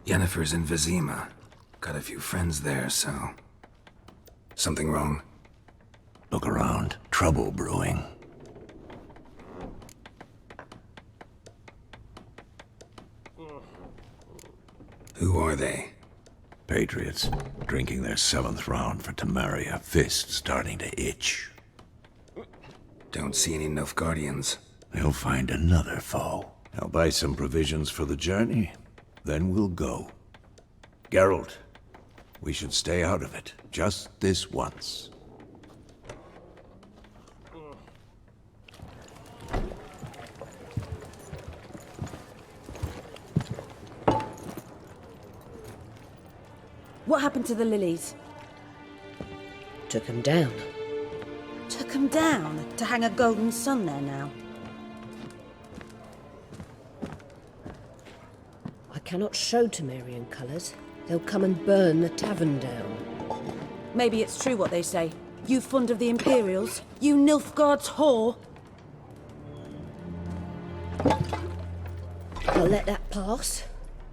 Yennefer's in Vizima. Got a few friends there, so... Something wrong? Look around. Trouble brewing. Who are they? Patriots. Drinking their 7th round for Temeria. Fist starting to itch. Don't see any Nilfgaardians. They'll find another foe. I'll buy some provisions for the journey. Then we'll go. Geralt, we should stay out of it. Just this once. What happened to the lilies? Took them down. Took them down to hang a golden sun there now. I cannot show Temerian colours. They'll come and burn the tavern down. Maybe it's true what they say. You fond of the Imperials? You Nilfgaard's whore? I'll let that pass.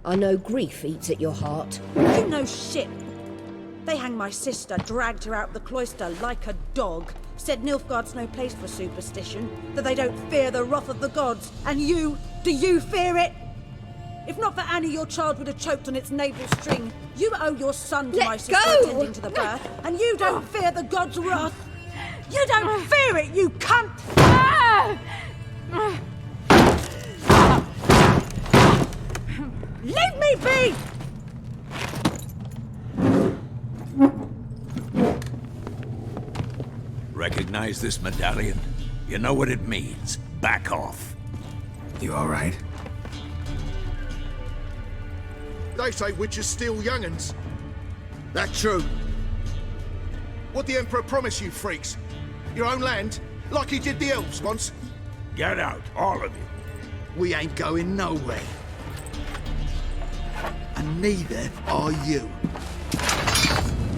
I know grief eats at your heart. You know shit. They hanged my sister, dragged her out the cloister like a dog. Said Nilfgaard's no place for superstition, that they don't fear the wrath of the gods. And you, do you fear it? If not for Annie, your child would have choked on its navel string. You owe your son to my sister attending to the birth, and you don't fear the gods' wrath. You don't fear it, you cunt! Leave me be! Recognize this medallion? You know what it means. Back off. You all right? They say witches steal young'uns. That true? What the Emperor promise you, freaks? Your own land? Like he did the elves once? Get out, all of you. We ain't going nowhere. And neither are you.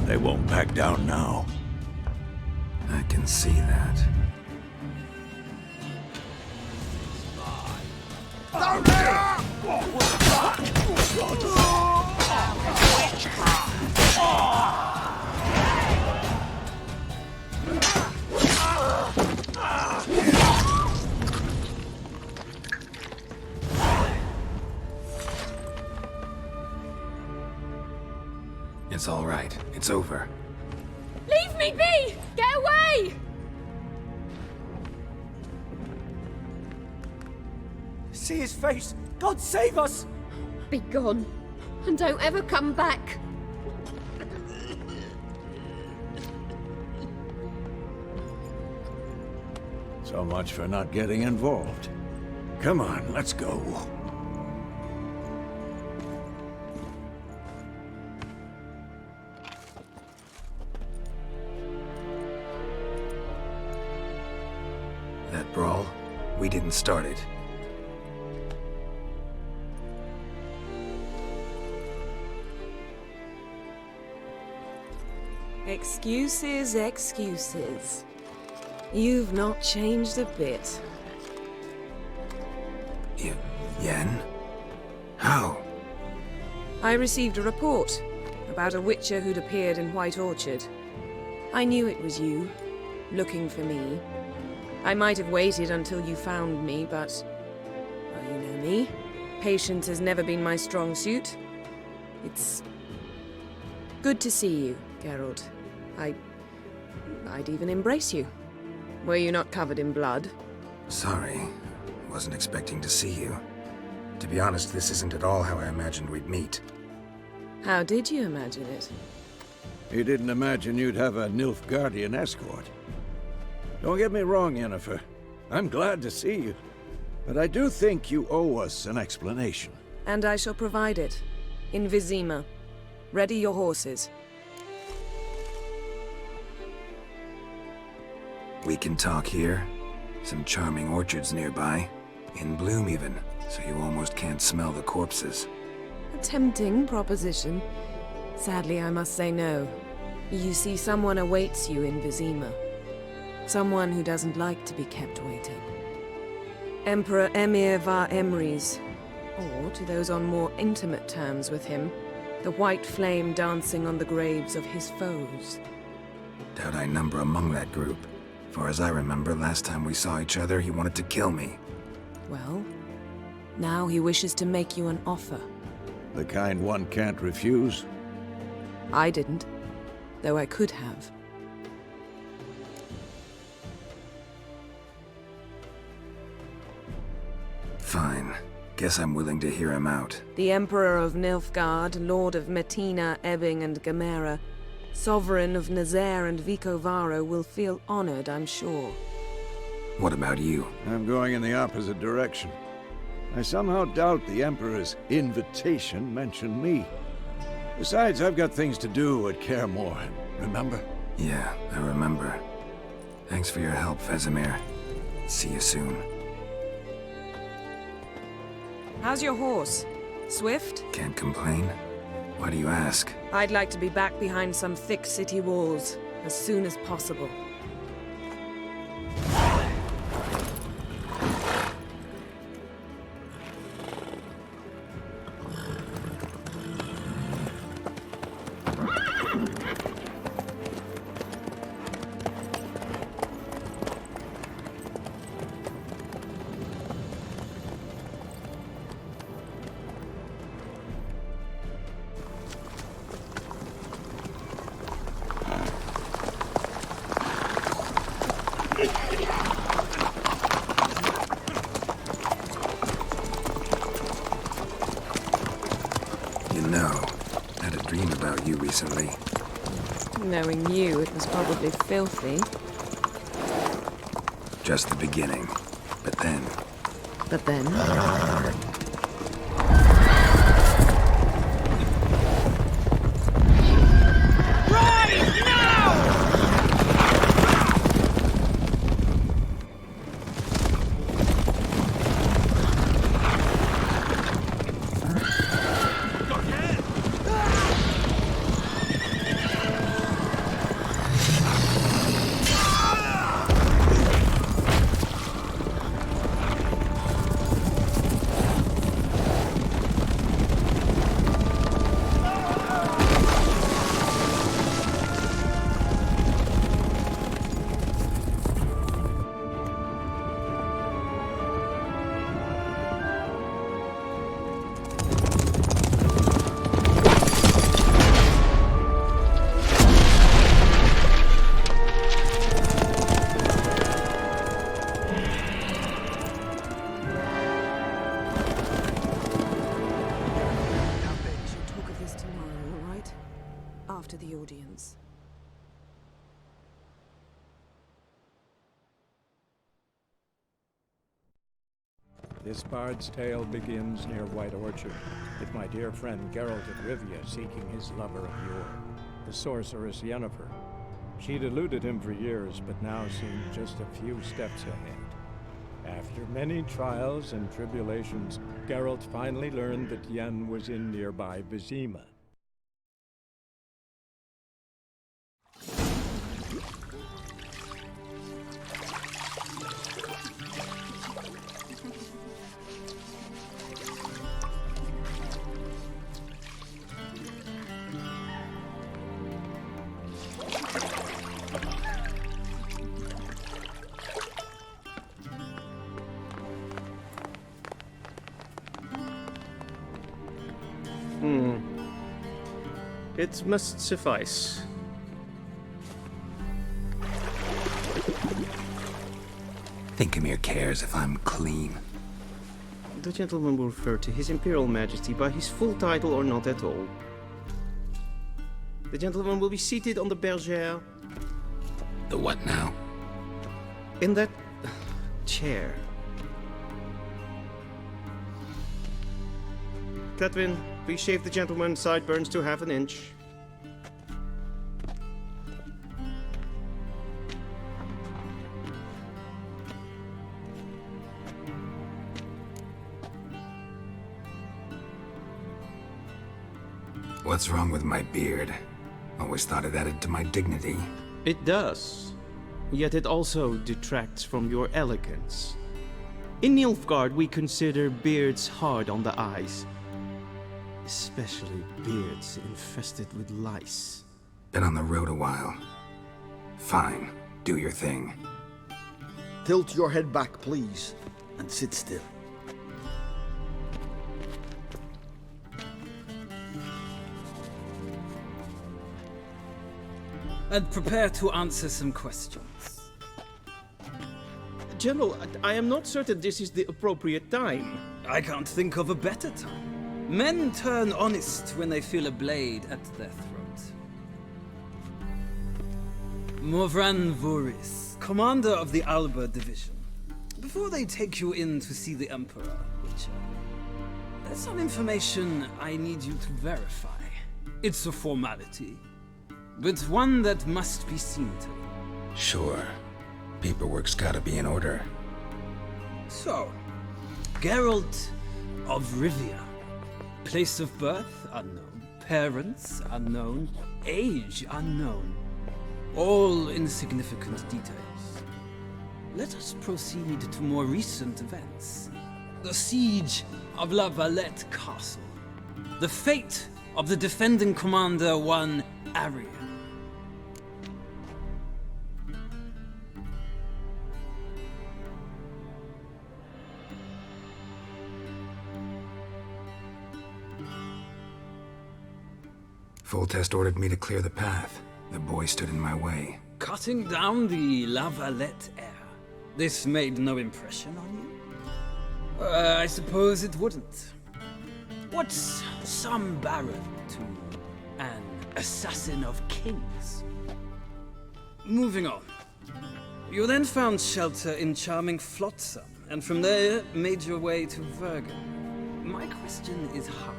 They won't back down now. I can see that. It's all right. It's over. Leave me be! Get away! See his face! God save us! Be gone, and don't ever come back. So much for not getting involved. Come on, let's go. That brawl, we didn't start it. Excuses, excuses. You've not changed a bit. Yen? How? I received a report about a witcher who'd appeared in White Orchard. I knew it was you, looking for me. I might have waited until you found me, but... well, you know me. Patience has never been my strong suit. It's... good to see you, Geralt. I'd even embrace you. Were you not covered in blood? Sorry. Wasn't expecting to see you. To be honest, this isn't at all how I imagined we'd meet. How did you imagine it? You didn't imagine you'd have a Nilfgaardian escort. Don't get me wrong, Yennefer. I'm glad to see you. But I do think you owe us an explanation. And I shall provide it. In Vizima. Ready your horses. We can talk here. Some charming orchards nearby. In bloom even, so you almost can't smell the corpses. A tempting proposition. Sadly, I must say no. You see, someone awaits you in Vizima. Someone who doesn't like to be kept waiting. Emperor Emir var Emrys. Or to those on more intimate terms with him, the white flame dancing on the graves of his foes. Doubt I number among that group. Far as I remember, last time we saw each other, he wanted to kill me. Well, now he wishes to make you an offer. The kind one can't refuse. I didn't, though I could have. Fine. Guess I'm willing to hear him out. The Emperor of Nilfgaard, Lord of Metina, Ebbing and Gamera, Sovereign of Nazaire and Vicovaro will feel honored, I'm sure. What about you? I'm going in the opposite direction. I somehow doubt the Emperor's invitation mentioned me. Besides, I've got things to do at Kaer Morhen, remember? Yeah, I remember. Thanks for your help, Vesemir. See you soon. How's your horse? Swift? Can't complain. Why do you ask? I'd like to be back behind some thick city walls as soon as possible. You know, I had a dream about you recently. Knowing you, it was probably filthy. Just the beginning. But then... But then... After the audience. This bard's tale begins near White Orchard, with my dear friend Geralt of Rivia seeking his lover of yore, the sorceress Yennefer. She'd eluded him for years, but now seemed just a few steps ahead. After many trials and tribulations, Geralt finally learned that Yen was in nearby Vizima. It must suffice. Think Emir cares if I'm clean. The gentleman will refer to His Imperial Majesty by his full title or not at all. The gentleman will be seated on the bergère. The what now? In that chair. Cletwin, please shave the gentleman's sideburns to half an inch. What's wrong with my beard? Always thought it added to my dignity. It does. Yet it also detracts from your elegance. In Nilfgaard, we consider beards hard on the eyes. Especially beards infested with lice. Been on the road a while. Fine, do your thing. Tilt your head back, please, and sit still. And prepare to answer some questions. General, I am not certain this is the appropriate time. I can't think of a better time. Men turn honest when they feel a blade at their throat. Morvran Voris, commander of the Alba Division. Before they take you in to see the Emperor, Witcher, there's some information I need you to verify. It's a formality, but one that must be seen to. Sure. Paperwork's gotta be in order. So, Geralt of Rivia. Place of birth, unknown. Parents, unknown. Age, unknown. All insignificant details. Let us proceed to more recent events. The siege of La Valette Castle. The fate of the defending commander, one Arian. Foltest ordered me to clear the path. The boy stood in my way. Cutting down the La Valette heir. This made no impression on you? I suppose it wouldn't. What's some baron to an assassin of kings? Moving on. You then found shelter in charming Flotsam, and from there made your way to Vergen. My question is how?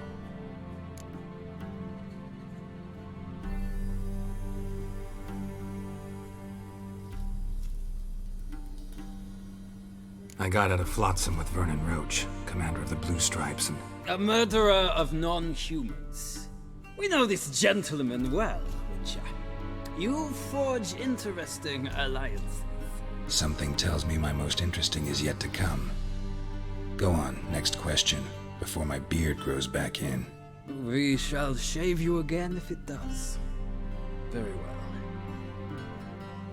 I got out of Flotsam with Vernon Roach, commander of the Blue Stripes, and... A murderer of non-humans. We know this gentleman well, Witcher. You forge interesting alliances. Something tells me my most interesting is yet to come. Go on, next question, before my beard grows back in. We shall shave you again if it does. Very well.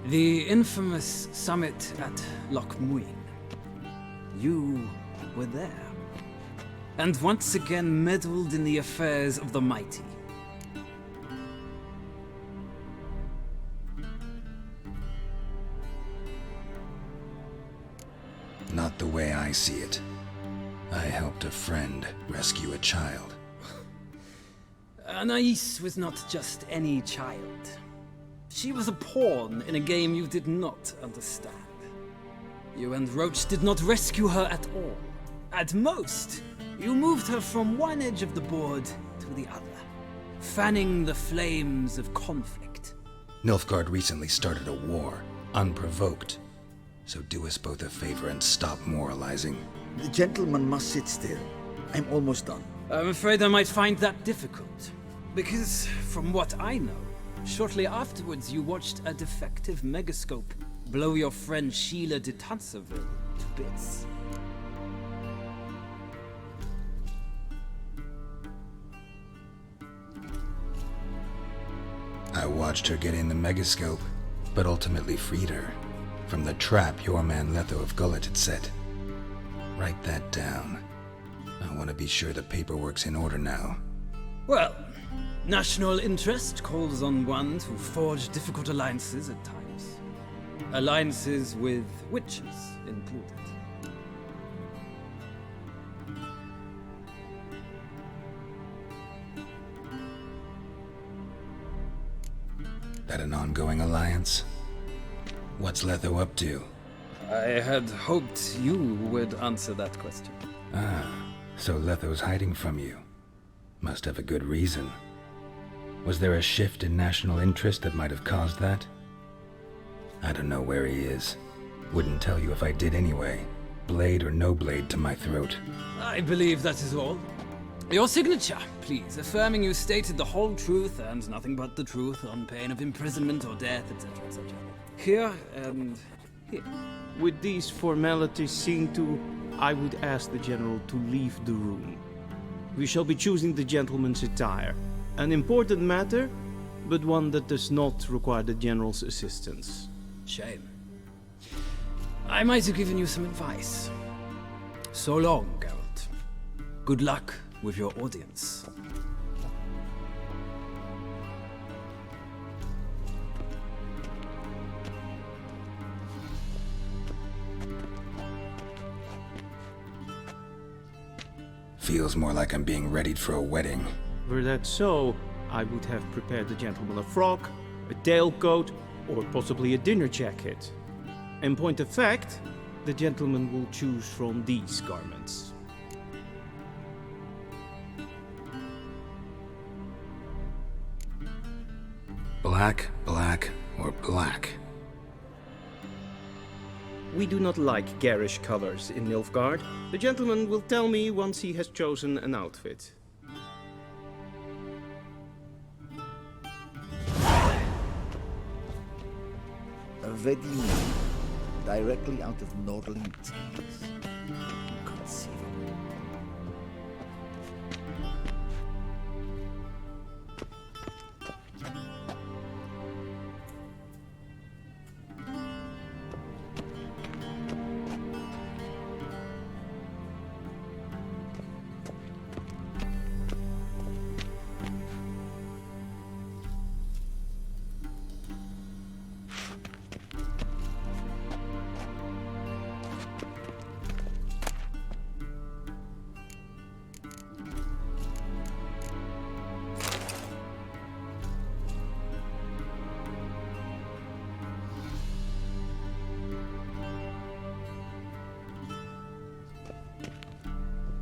The infamous summit at Loch Muin. You were there, and once again meddled in the affairs of the mighty. Not the way I see it. I helped a friend rescue a child. Anais was not just any child. She was a pawn in a game you did not understand. You and Roach did not rescue her at all. At most, you moved her from one edge of the board to the other, fanning the flames of conflict. Nilfgaard recently started a war, unprovoked. So do us both a favor and stop moralizing. The gentleman must sit still. I'm almost done. I'm afraid I might find that difficult. Because, from what I know, shortly afterwards you watched a defective megascope blow your friend Sheila de Tanserville to bits. I watched her get in the megascope, but ultimately freed her from the trap your man Letho of Gullet had set. Write that down. I want to be sure the paperwork's in order now. Well, national interest calls on one to forge difficult alliances at times. Alliances with witches included. That an ongoing alliance? What's Letho up to? I had hoped you would answer that question. Ah, so Letho's hiding from you. Must have a good reason. Was there a shift in national interest that might have caused that? I don't know where he is. Wouldn't tell you if I did anyway. Blade or no blade to my throat. I believe that is all. Your signature, please, affirming you stated the whole truth and nothing but the truth on pain of imprisonment or death, etc., etc. Here and here. With these formalities seen to, I would ask the General to leave the room. We shall be choosing the gentleman's attire. An important matter, but one that does not require the General's assistance. Shame. I might have given you some advice. So long, Geralt. Good luck with your audience. Feels more like I'm being readied for a wedding. Were that so, I would have prepared the gentleman a frock, a tailcoat, or possibly a dinner jacket. In point of fact, the gentleman will choose from these garments. Black, black, or black? We do not like garish colors in Nilfgaard. The gentleman will tell me once he has chosen an outfit. A wedding directly out of Nordling tales. Inconceivable.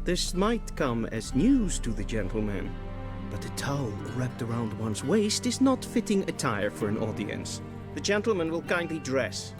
This might come as news to the gentleman, but a towel wrapped around one's waist is not fitting attire for an audience. The gentleman will kindly dress.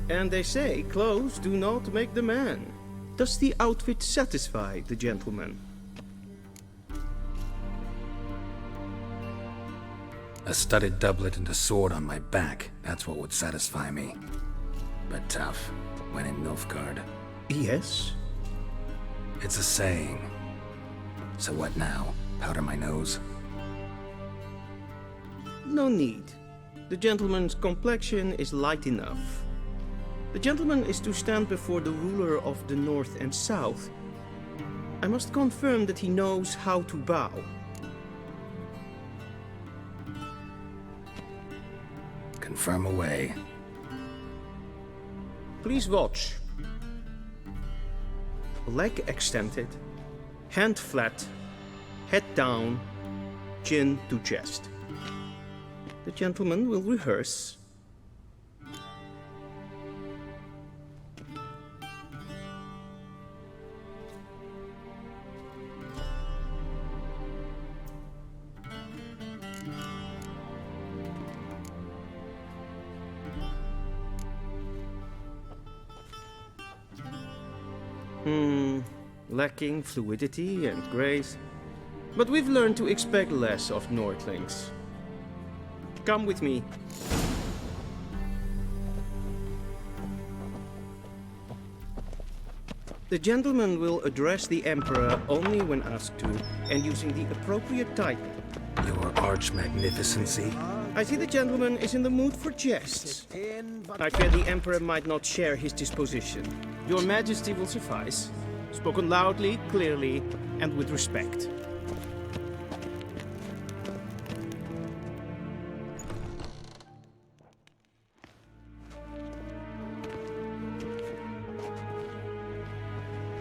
And they say clothes do not make the man. Does the outfit satisfy the gentleman? A studded doublet and a sword on my back, that's what would satisfy me. But tough, when in Nilfgaard. Yes? It's a saying. So what now? Powder my nose? No need. The gentleman's complexion is light enough. The gentleman is to stand before the ruler of the North and South. I must confirm that he knows how to bow. Confirm away. Please watch. Leg extended, hand flat, head down, chin to chest. The gentleman will rehearse. Lacking fluidity and grace. But we've learned to expect less of Nordlings. Come with me. The gentleman will address the Emperor only when asked to, and using the appropriate title. Your arch-magnificency? I see the gentleman is in the mood for jests. I fear the Emperor might not share his disposition. Your Majesty will suffice. Spoken loudly, clearly, and with respect.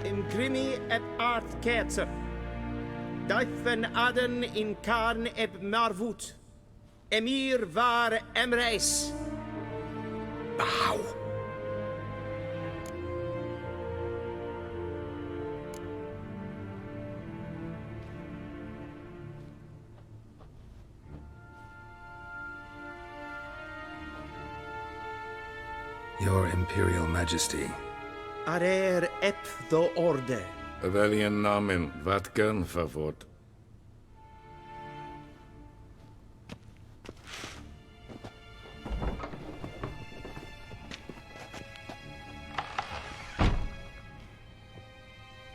Imgrimi et art ketzer. Duifen aden in karn eb marvut. Emir var emreis. Bow. Your Imperial Majesty. Arer ep do orde. Weljen namen, wat gern verwort.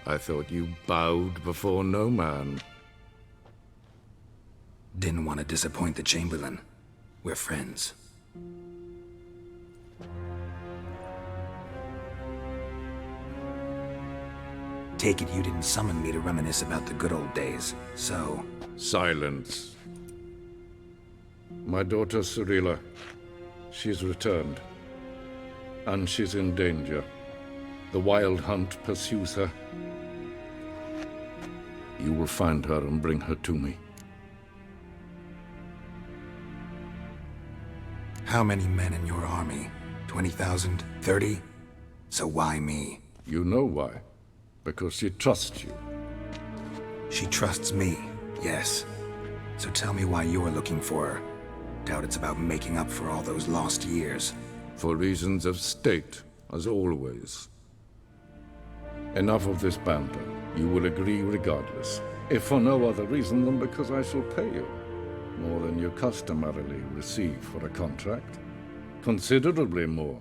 I thought you bowed before no man. Didn't want to disappoint the Chamberlain. We're friends. Take it you didn't summon me to reminisce about the good old days, so... Silence. My daughter Cirilla, she's returned. And she's in danger. The Wild Hunt pursues her. You will find her and bring her to me. How many men in your army? 20,000? 30? So why me? You know why. Because she trusts you. She trusts me, yes. So tell me why you're looking for her. Doubt it's about making up for all those lost years. For reasons of state, as always. Enough of this banter. You will agree regardless. If for no other reason than because I shall pay you. More than you customarily receive for a contract. Considerably more.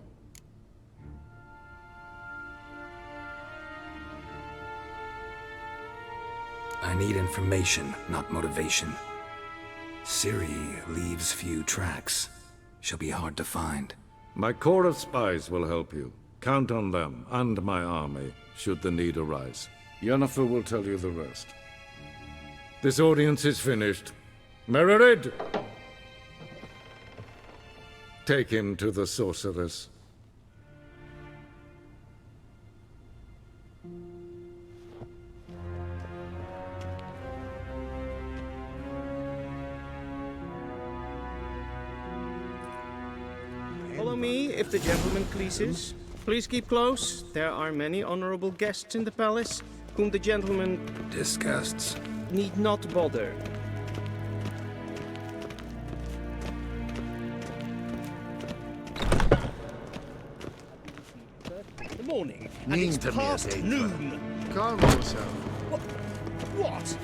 I need information, not motivation. Ciri leaves few tracks. She'll be hard to find. My corps of spies will help you. Count on them, and my army, should the need arise. Yennefer will tell you the rest. This audience is finished. Mererid! Take him to the sorceress. Follow me, if the gentleman pleases. Please keep close. There are many honorable guests in the palace, whom the gentleman... disgusts. ...need not bother. The morning, and it's past noon. Calm yourself. What?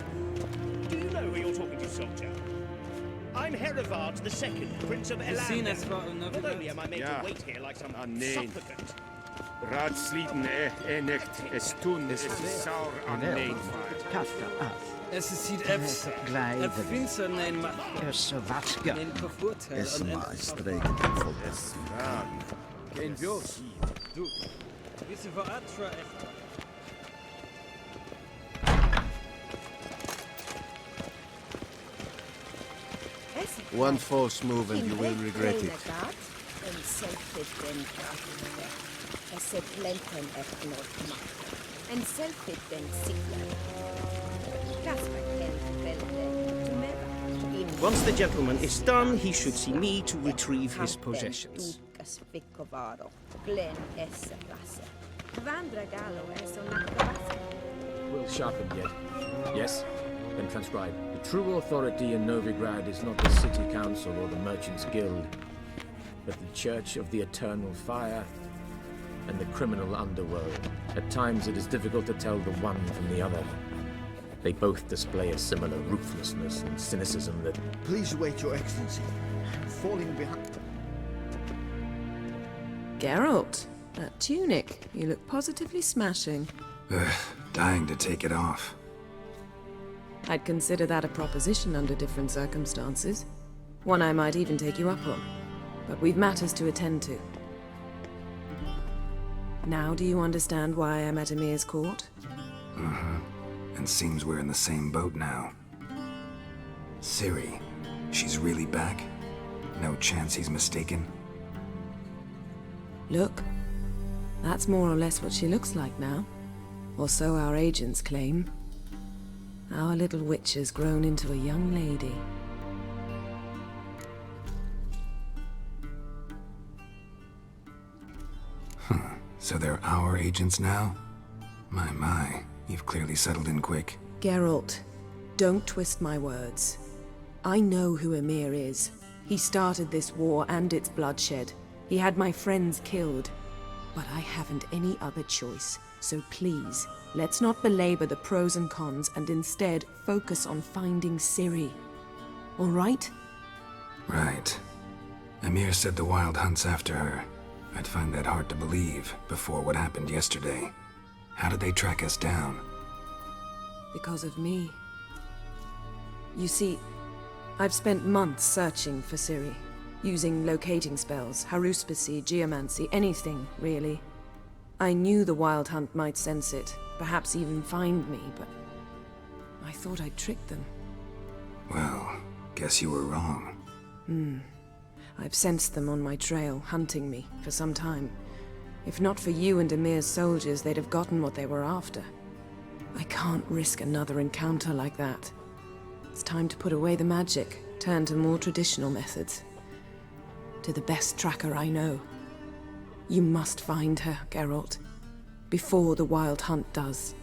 Do you know who you're talking to, soldier? I'm Herivard II, Prince of Elan. Not only am I made to wait here like some supplicant, Raadsliden enicht estun is saur aan needvaart. Kafka af. Es ziet apps. Het vindt neem maar. Zo watska. Neem vervoerd. Es maar streken vol. Geen Jos. Doe. Wie ze voor Atra echt. One false move and you will regret it. Once the gentleman is done, he should see me to retrieve his possessions. Will sharpen yet. Yes? Then transcribe. The true authority in Novigrad is not the city council or the merchants' guild, but the Church of the Eternal Fire and the criminal underworld. At times it is difficult to tell the one from the other. They both display a similar ruthlessness and cynicism that... Please wait, Your Excellency. I'm falling behind. Geralt, that tunic. You look positively smashing. Ugh, dying to take it off. I'd consider that a proposition under different circumstances. One I might even take you up on. But we've matters to attend to. Now do you understand why I'm at Emir's court? Uh-huh. And seems we're in the same boat now. Ciri, she's really back? No chance he's mistaken? Look, that's more or less what she looks like now. Or so our agents claim. Our little witch has grown into a young lady. Huh. So they're our agents now? My. You've clearly settled in quick. Geralt, don't twist my words. I know who Emir is. He started this war and its bloodshed. He had my friends killed. But I haven't any other choice. So please, let's not belabor the pros and cons and instead focus on finding Ciri. All right? Right. Emir said the Wild Hunt's after her. I'd find that hard to believe before what happened yesterday. How did they track us down? Because of me. You see, I've spent months searching for Ciri, using locating spells, haruspicy, geomancy, anything, really. I knew the Wild Hunt might sense it, perhaps even find me, but I thought I'd tricked them. Well, guess you were wrong. I've sensed them on my trail, hunting me, for some time. If not for you and Emir's soldiers, they'd have gotten what they were after. I can't risk another encounter like that. It's time to put away the magic, turn to more traditional methods. To the best tracker I know. You must find her, Geralt, before the Wild Hunt does.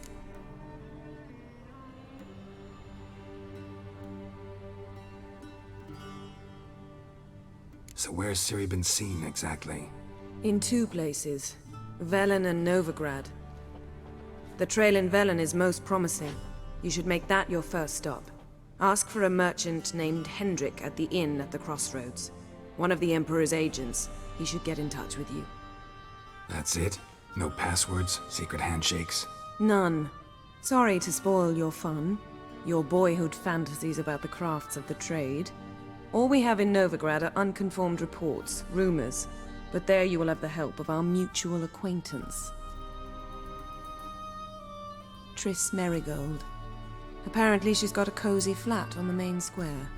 So where's Ciri been seen exactly? In two places, Velen and Novigrad. The trail in Velen is most promising. You should make that your first stop. Ask for a merchant named Hendrik at the inn at the crossroads. One of the Emperor's agents. He should get in touch with you. That's it? No passwords, secret handshakes? None. Sorry to spoil your fun, your boyhood fantasies about the crafts of the trade. All we have in Novigrad are unconfirmed reports, rumors. But there you will have the help of our mutual acquaintance. Triss Merigold. Apparently she's got a cozy flat on the main square.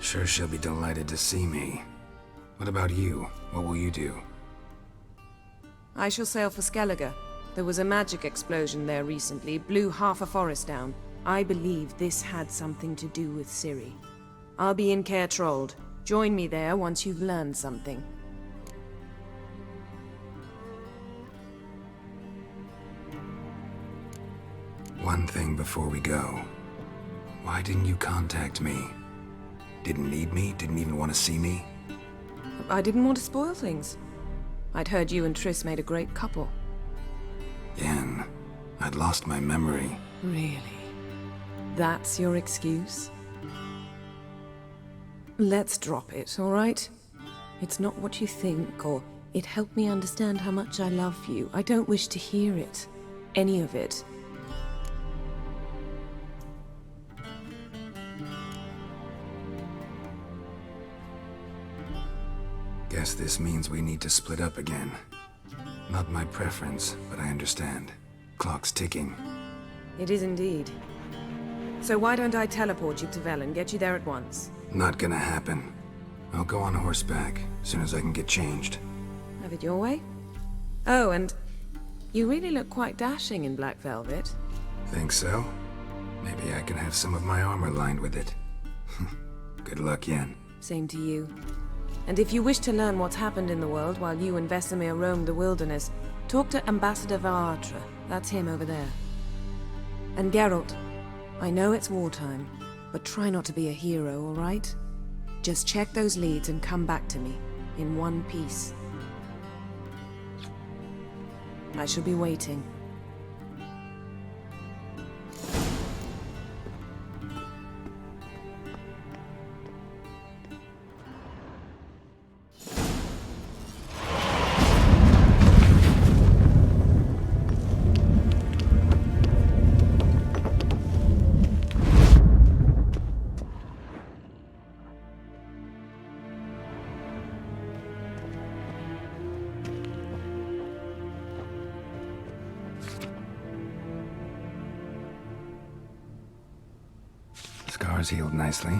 Sure she'll be delighted to see me. What about you? What will you do? I shall sail for Skellige. There was a magic explosion there recently, blew half a forest down. I believe this had something to do with Ciri. I'll be in Caer Trold. Join me there once you've learned something. One thing before we go. Why didn't you contact me? Didn't need me? Didn't even want to see me? I didn't want to spoil things. I'd heard you and Triss made a great couple. Yen, I'd lost my memory. Really? That's your excuse? Let's drop it, all right? It's not what you think, or It helped me understand how much I love you. I don't wish to hear it. Any of it. Guess this means we need to split up again. Not my preference, but I understand. Clock's ticking. It is indeed. So why don't I teleport you to Velen, get you there at once? Not gonna happen. I'll go on horseback, as soon as I can get changed. Have it your way? Oh, and you really look quite dashing in black velvet. Think so? Maybe I can have some of my armor lined with it. Good luck, Yen. Same to you. And if you wish to learn what's happened in the world while you and Vesemir roamed the wilderness, talk to Ambassador Varatra. That's him over there. And Geralt, I know it's wartime, but try not to be a hero, all right? Just check those leads and come back to me, in one piece. I shall be waiting. Scars healed nicely.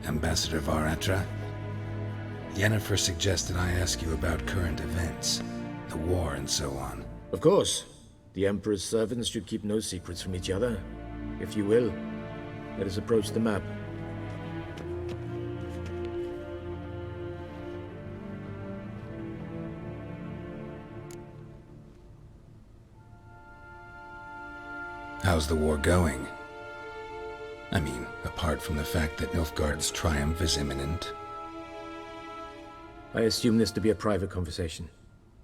Ambassador Varatra, Yennefer suggested I ask you about current events, the war and so on. Of course. The Emperor's servants should keep no secrets from each other. If you will, let us approach the map. How's the war going? I mean, apart from the fact that Nilfgaard's triumph is imminent. I assume this to be a private conversation.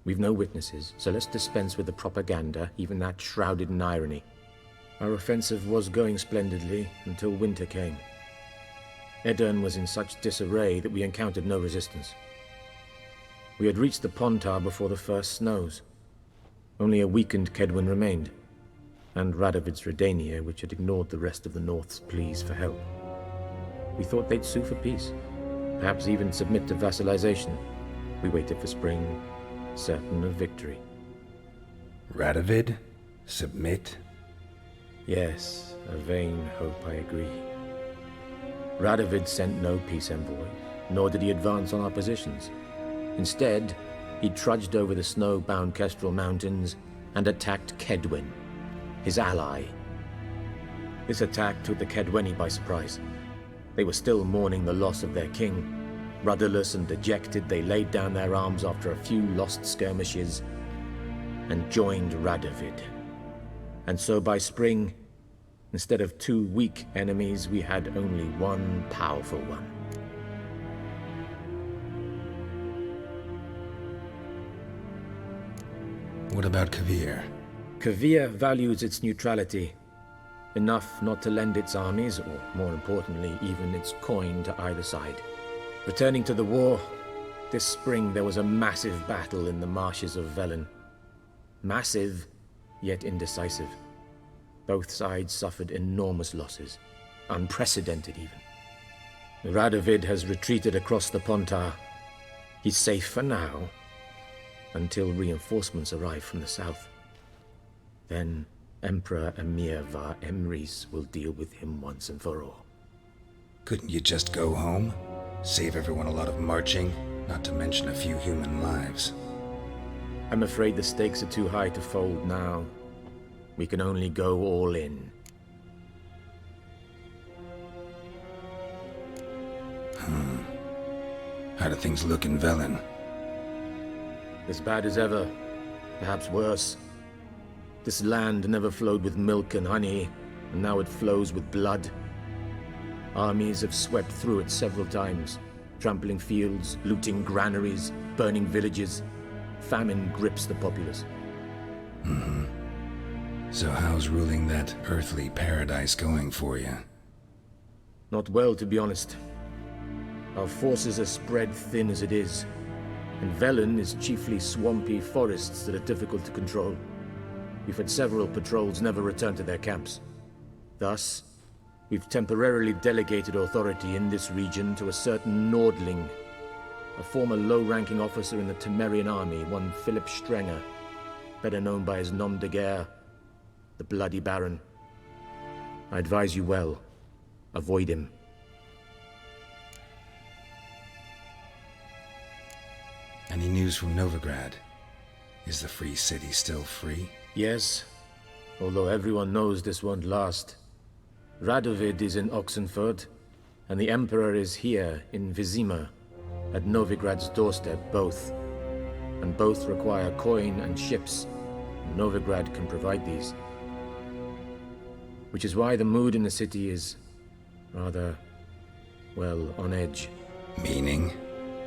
We've no witnesses, so let's dispense with the propaganda, even that shrouded in irony. Our offensive was going splendidly until winter came. Edirn was in such disarray that we encountered no resistance. We had reached the Pontar before the first snows. Only a weakened Kedwen remained, and Radovid's Redania, which had ignored the rest of the North's pleas for help. We thought they'd sue for peace, perhaps even submit to vassalization. We waited for spring, certain of victory. Radovid? Submit? Yes, a vain hope, I agree. Radovid sent no peace envoy, nor did he advance on our positions. Instead, he trudged over the snow-bound Kestrel Mountains and attacked Kedwen, his ally. This attack took the Kedweni by surprise. They were still mourning the loss of their king. Rudderless and dejected, they laid down their arms after a few lost skirmishes and joined Radovid. And so by spring, instead of two weak enemies, we had only one powerful one. What about Kavir? Kavir values its neutrality, enough not to lend its armies, or more importantly, even its coin to either side. Returning to the war, this spring there was a massive battle in the marshes of Velen. Massive, yet indecisive. Both sides suffered enormous losses. unprecedented even. Radovid has retreated across the Pontar. He's safe for now, until reinforcements arrive from the south. Then Emperor Emir var Emrys will deal with him once and for all. Couldn't you just go home? Save everyone a lot of marching, not to mention a few human lives. I'm afraid the stakes are too high to fold now. We can only go all in. How do things look in Velen? As bad as ever, perhaps worse. This land never flowed with milk and honey, and now it flows with blood. Armies have swept through it several times, trampling fields, looting granaries, burning villages. Famine grips the populace. So how's ruling that earthly paradise going for you? Not well, to be honest. Our forces are spread thin as it is, and Velen is chiefly swampy forests that are difficult to control. We've had several patrols never return to their camps. Thus, we've temporarily delegated authority in this region to a certain Nordling, a former low-ranking officer in the Temerian army, one Philip Strenger, better known by his nom de guerre, the Bloody Baron. I advise you well. Avoid him. Any news from Novigrad? Is the free city still free? Yes, although everyone knows this won't last. Radovid is in Oxenfurt, and the Emperor is here in Vizima, at Novigrad's doorstep, both. And both require coin and ships. Novigrad can provide these. Which is why the mood in the city is rather, well, on edge. Meaning?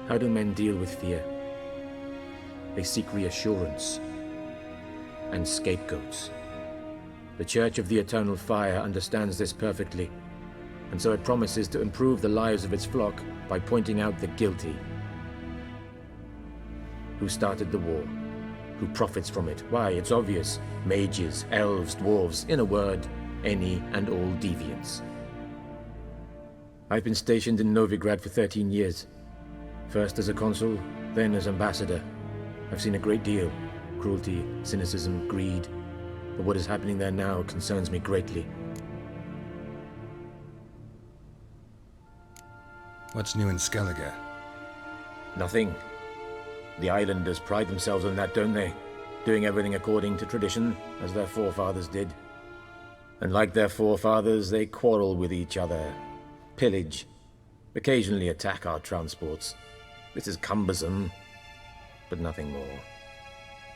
How do men deal with fear? They seek reassurance and scapegoats. The Church of the Eternal Fire understands this perfectly, and so it promises to improve the lives of its flock by pointing out the guilty. Who started the war? Who profits from it? Why, it's obvious. Mages, elves, dwarves, in a word, any and all deviants. I've been stationed in Novigrad for 13 years. First as a consul, then as ambassador. I've seen a great deal. Cruelty, cynicism, greed. But what is happening there now concerns me greatly. What's new in Skellige? Nothing. The islanders pride themselves on that, don't they? Doing everything according to tradition, as their forefathers did. And like their forefathers, they quarrel with each other, pillage, occasionally attack our transports. This is cumbersome, but nothing more.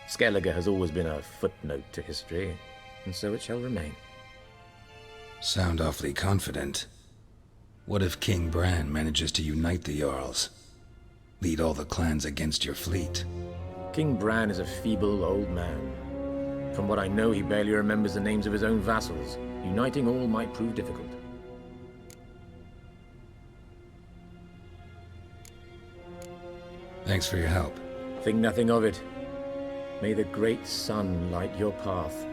Skellige has always been a footnote to history, and so it shall remain. Sound awfully confident. What if King Bran manages to unite the Jarls? Lead all the clans against your fleet? King Bran is a feeble old man. From what I know, he barely remembers the names of his own vassals. Uniting all might prove difficult. Thanks for your help. Think nothing of it. May the great sun light your path.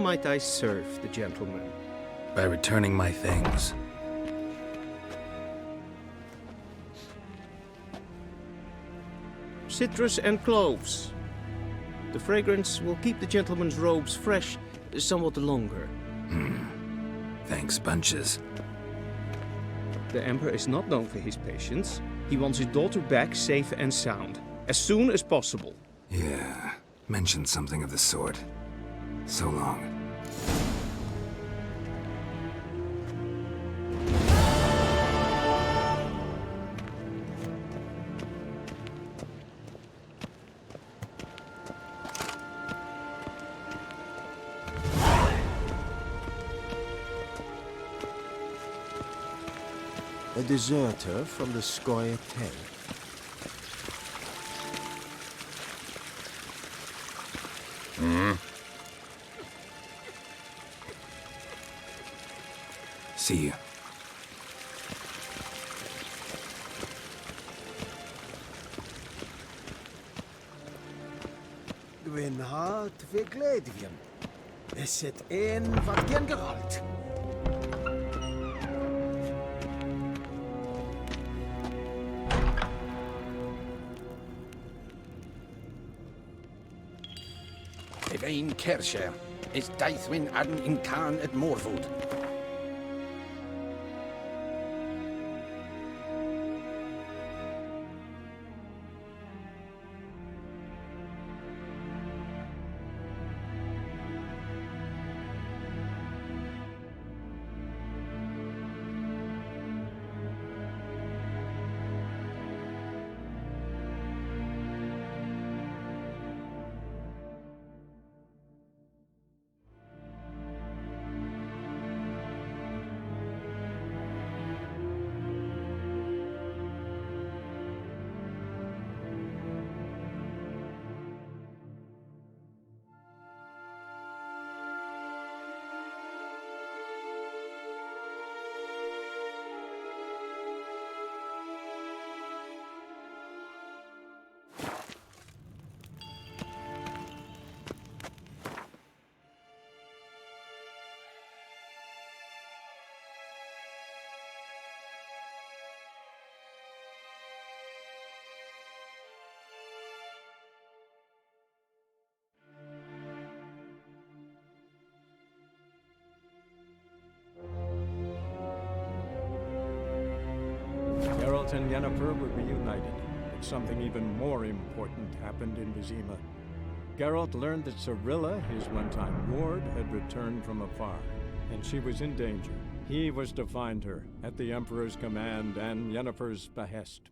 might I serve the gentleman? By returning my things. Citrus and cloves. The fragrance will keep the gentleman's robes fresh somewhat longer. Thanks, bunches. The Emperor is not known for his patience. He wants his daughter back safe and sound, as soon as possible. Yeah, mentioned something of the sort. So long. A deserter from the Scoia Tent. See you. Gwyn hart fi gledfian. Is het een wat gen gehaald? Ein Kersher is Daithwin Adden in Khan at Morwood. Geralt and Yennefer were reunited, but something even more important happened in Vizima. Geralt learned that Cirilla, his one-time ward, had returned from afar, and she was in danger. He was to find her, at the Emperor's command and Yennefer's behest.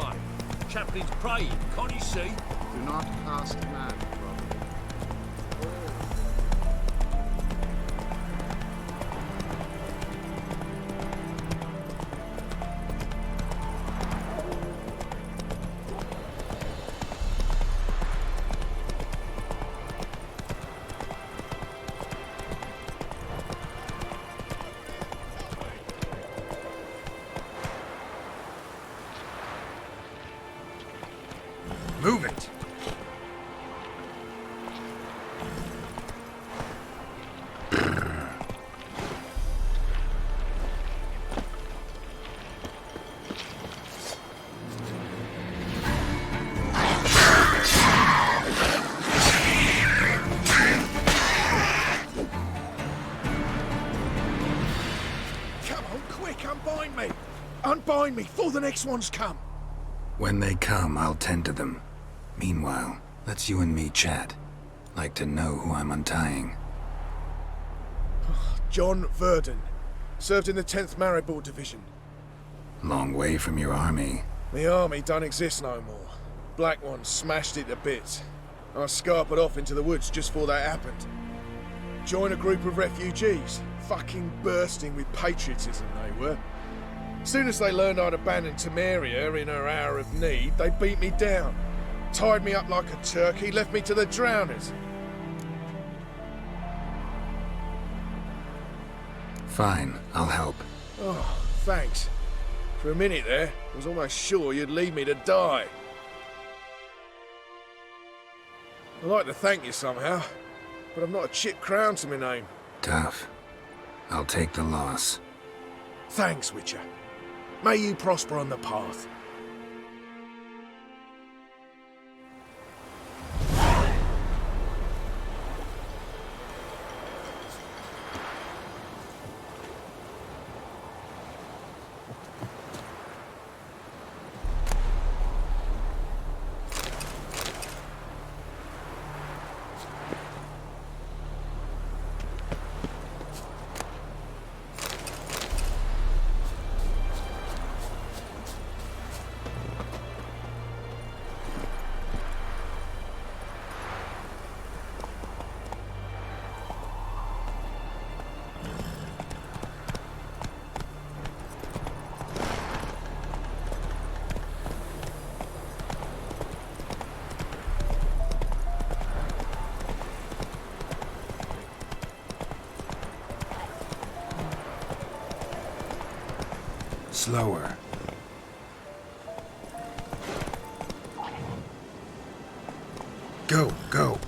way. Chaplain's praying, can't you see? Do not cast mad, brother. Move it! Come on, quick, unbind me! Unbind me, before the next ones come! When they come, I'll tend to them. Meanwhile, let's you and me chat. Like to know who I'm untying. John Verdon. Served in the 10th Maribor Division. Long way from your army. The army don't exist no more. Black Ones smashed it to bits. I scarpered off into the woods just before that happened. Joined a group of refugees. Fucking bursting with patriotism they were. Soon as they learned I'd abandoned Temeria in her hour of need, they beat me down. Tied me up like a turkey, left me to the drowners. Fine, I'll help. Oh, thanks. For a minute there, I was almost sure you'd leave me to die. I'd like to thank you somehow, but I've not a chip crown to my name. Tough. I'll take the loss. Thanks, Witcher. May you prosper on the path. Slower. Go, go.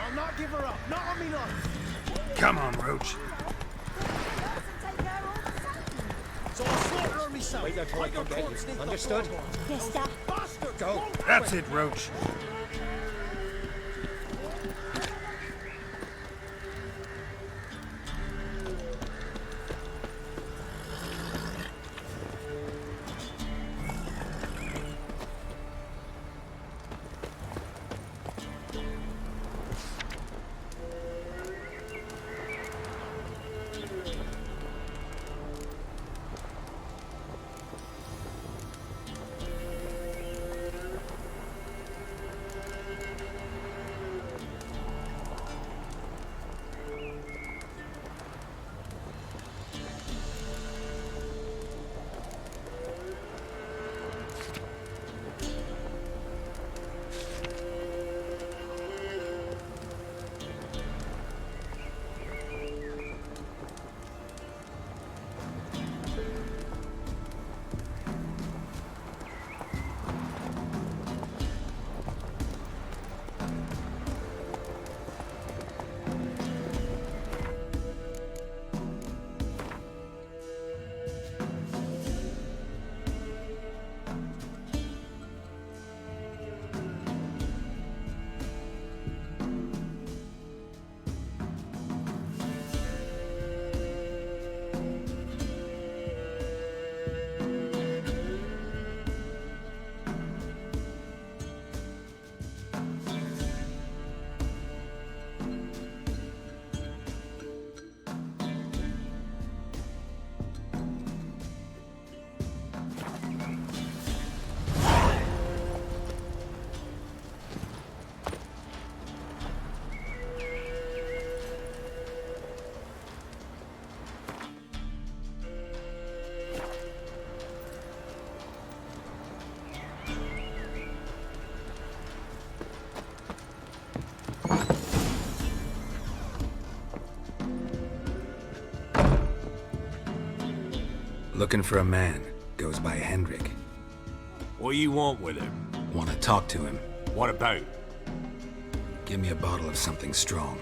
I'll not give her up, not on me life. Come on, Roach. So I'll slaughter her myself. Wait until I come get you. Understood? Yes, sir. Bastard! Go. That's it, Roach. Looking for a man. Goes by Hendrik. What do you want with him? Want to talk to him. What about? Give me a bottle of something strong.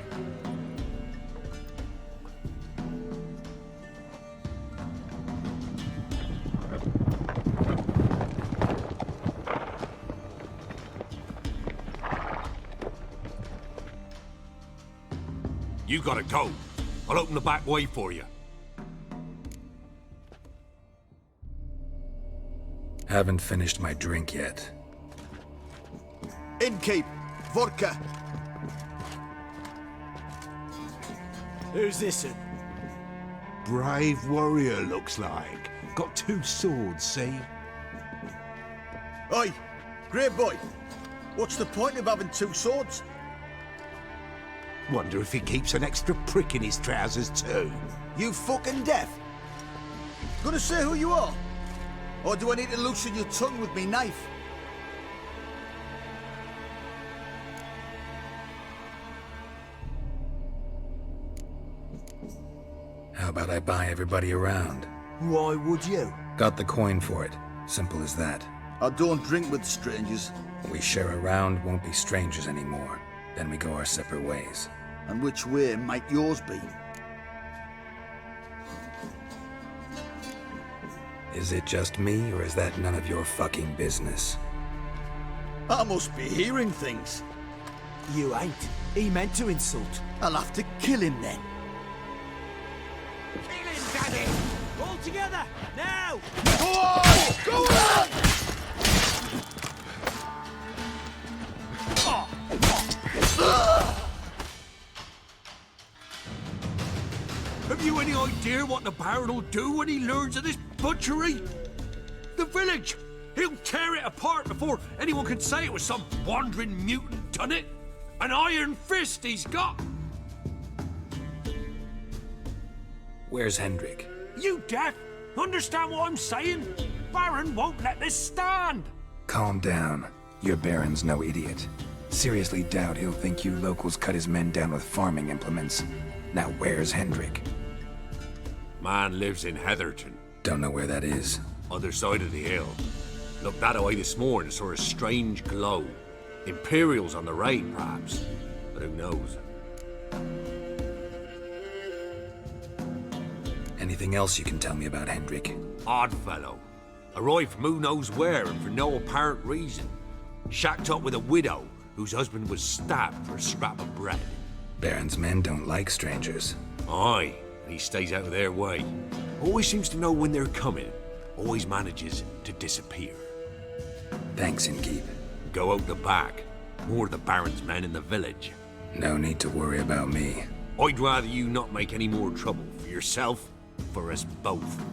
You gotta go. I'll open the back way for you. Haven't finished my drink yet. Innkeep, vodka. Who's this in? Brave warrior, looks like. Got 2 swords, see? Oi, great boy. What's the point of having 2 swords? Wonder if he keeps an extra prick in his trousers too. You fucking deaf? Gonna say who you are? Or do I need to loosen your tongue with me knife? How about I buy everybody around? Why would you? Got the coin for it. Simple as that. I don't drink with strangers. We share a round, won't be strangers anymore. Then we go our separate ways. And which way might yours be? Is it just me, or is that none of your fucking business? I must be hearing things. You ain't. He meant to insult. I'll have to kill him then. Kill him, Daddy! All together, now! Go on! Go on! Have you any idea what the Baron will do when he learns of this butchery? The village! He'll tear it apart before anyone can say it was some wandering mutant done it. An iron fist he's got! Where's Hendrik? You deaf? Understand what I'm saying? Baron won't let this stand! Calm down. Your Baron's no idiot. Seriously doubt he'll think you locals cut his men down with farming implements. Now where's Hendrik? Man lives in Heatherton. Don't know where that is. Other side of the hill. Looked that away this morning, saw a strange glow. Imperials on the raid, perhaps. But who knows? Anything else you can tell me about Hendrik? Odd fellow. Arrived from who knows where and for no apparent reason. Shacked up with a widow whose husband was stabbed for a scrap of bread. Baron's men don't like strangers. Aye, and he stays out of their way. Always seems to know when they're coming. Always manages to disappear. Thanks, Innkeep. Go out the back. More of the Baron's men in the village. No need to worry about me. I'd rather you not make any more trouble for yourself, for us both.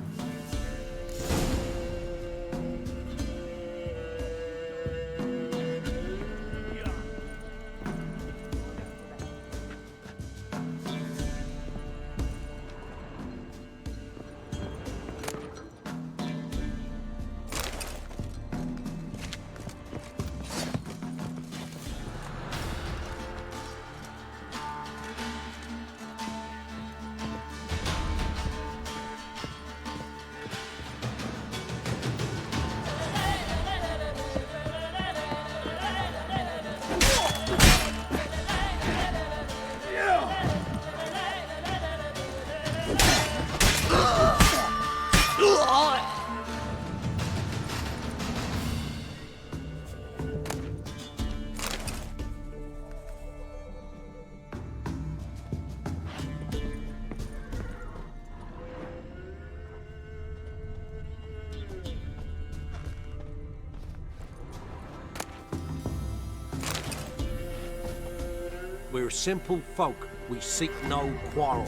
We're simple folk. We seek no quarrel.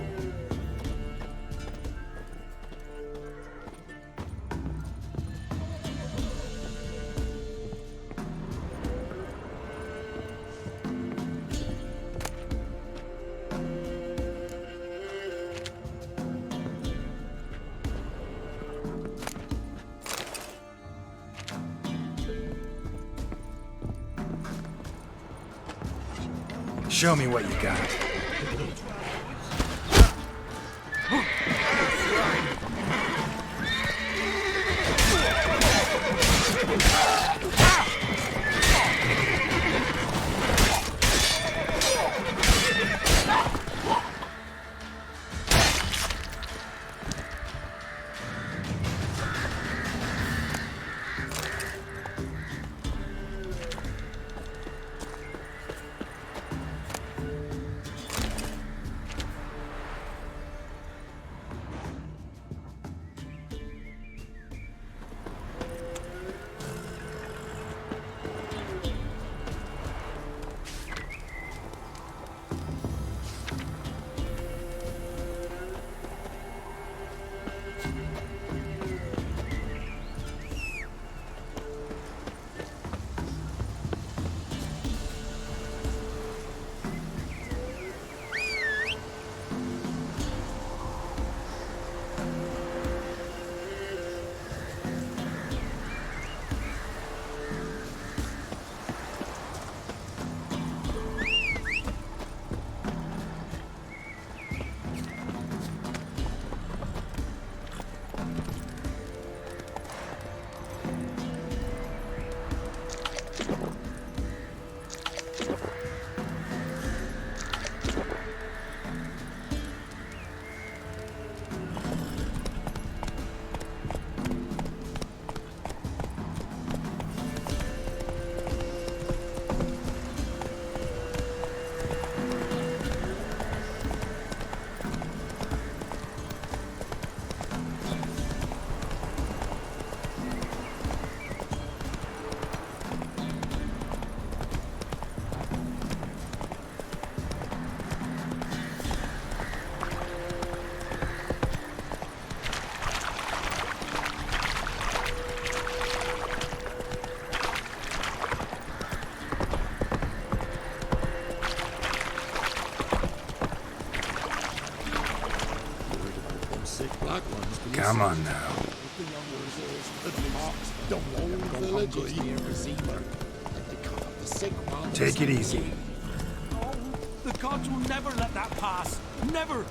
Show me what you got. Come on now. Take it easy. The gods will never let that pass. Never!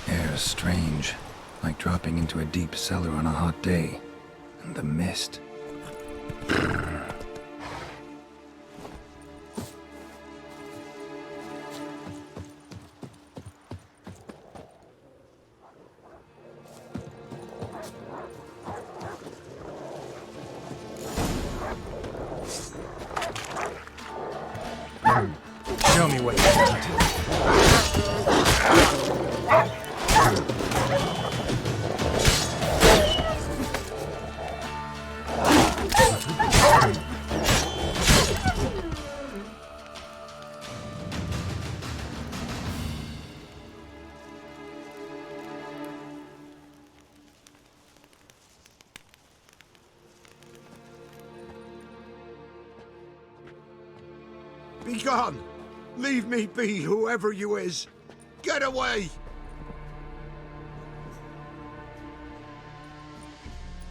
Air's strange, like dropping into a deep cellar on a hot day. And the mist. Show me what you got. Be gone! Leave me be, whoever you is! Get away!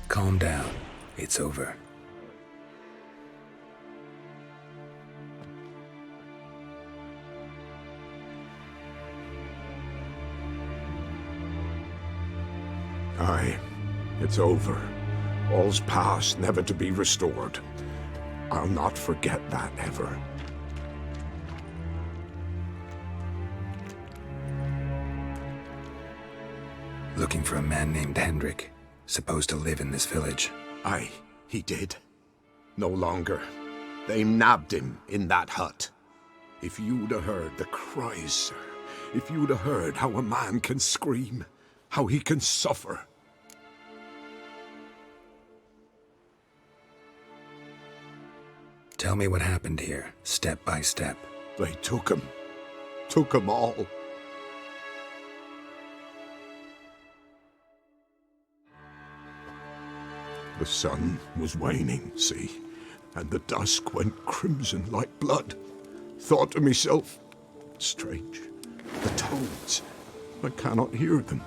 Calm down. It's over. Aye, it's over. All's past, never to be restored. I'll not forget that ever. Looking for a man named Hendrik, supposed to live in this village. Aye, he did. No longer. They nabbed him in that hut. If you'd have heard the cries, sir, if you'd have heard how a man can scream, how he can suffer. Tell me what happened here, step by step. They took him. Took him all. The sun was waning, see, and the dusk went crimson like blood. Thought to myself, strange, the toads, I cannot hear them.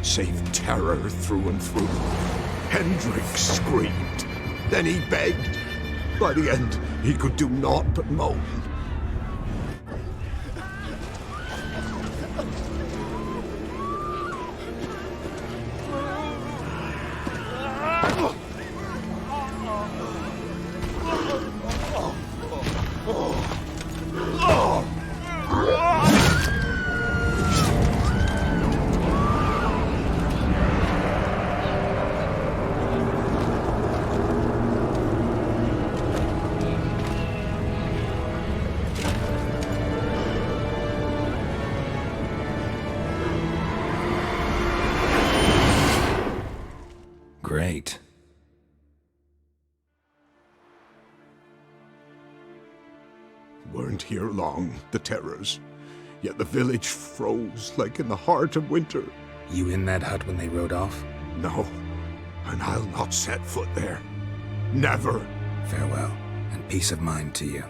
Save terror through and through. Hendrik screamed. Then he begged. By the end, he could do naught but moan. Great. weren't here long, the terrors. Yet the village froze like in the heart of winter. You in that hut when they rode off? No, and I'll not set foot there. Never. Farewell, and peace of mind to you.